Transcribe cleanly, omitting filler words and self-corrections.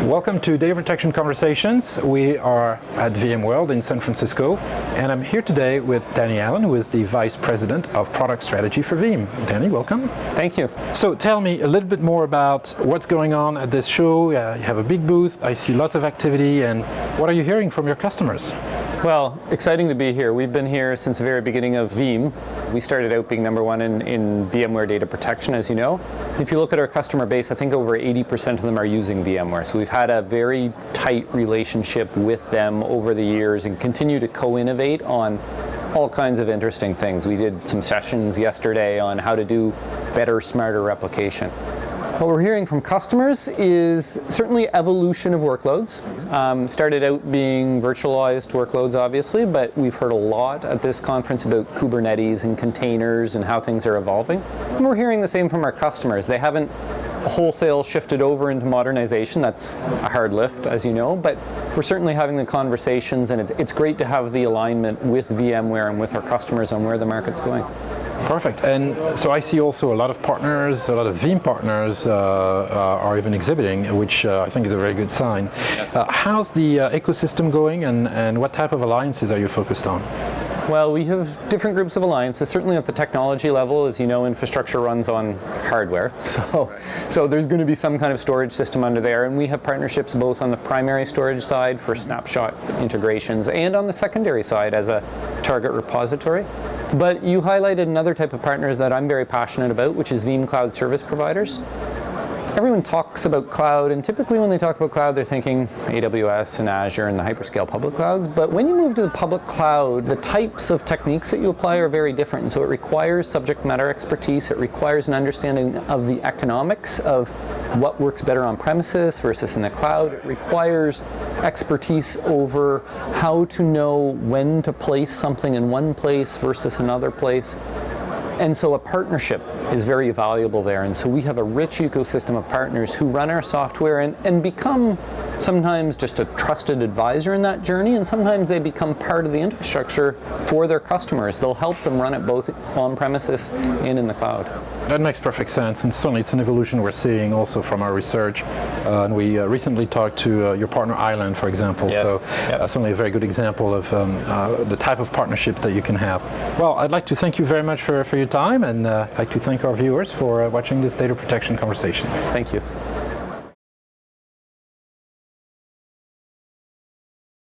Welcome to Data Protection Conversations. We are at VMworld in San Francisco, and I'm here today with Allan, who is the Vice President of Product Strategy for Veeam. Danny, welcome. Thank you. So tell me a little bit more about what's going on at this show. You have a big booth, I see lots of activity, and what are you hearing from your customers? Well, exciting to be here. We've been here since the very beginning of Veeam. We started out being number one in VMware data protection, as you know. If you look at our customer base, I think over 80% of them are using VMware. So we've had a very tight relationship with them over the years and continue to co-innovate on all kinds of interesting things. We did some sessions yesterday on how to do better, smarter replication. What we're hearing from customers is certainly evolution of workloads. Started out being virtualized workloads, obviously, but we've heard a lot at this conference about Kubernetes and containers and how things are evolving. And we're hearing the same from our customers. They haven't wholesale shifted over into modernization. That's a hard lift, as you know, but we're certainly having the conversations, and it's great to have the alignment with VMware and with our customers on where the market's going. Perfect. And so I see also a lot of partners, a lot of Veeam partners are even exhibiting, which I think is a very good sign. How's the ecosystem going, and what type of alliances are you focused on? Well, we have different groups of alliances. Certainly at the technology level, as you know, infrastructure runs on hardware. So there's going to be some kind of storage system under there, and we have partnerships both on the primary storage side for snapshot integrations and on the secondary side as a target repository. But you highlighted another type of partners that I'm very passionate about, which is Veeam Cloud Service Providers. Everyone talks about cloud, and typically when they talk about cloud, they're thinking AWS and Azure and the hyperscale public clouds. But when you move to the public cloud, the types of techniques that you apply are very different. And so it requires subject matter expertise. It requires an understanding of the economics of what works better on premises versus in the cloud. It requires expertise over how to know when to place something in one place versus another place. And so a partnership is very valuable there. And so we have a rich ecosystem of partners who run our software and become sometimes just a trusted advisor in that journey, and sometimes they become part of the infrastructure for their customers. They'll help them run it both on premises and in the cloud. That makes perfect sense, and certainly it's an evolution we're seeing also from our research. And we recently talked to your partner Allan, for example. Yes. So certainly a very good example of the type of partnership that you can have. Well, I'd like to thank you very much for your time, and I'd like to thank our viewers for watching this data protection conversation. Thank you.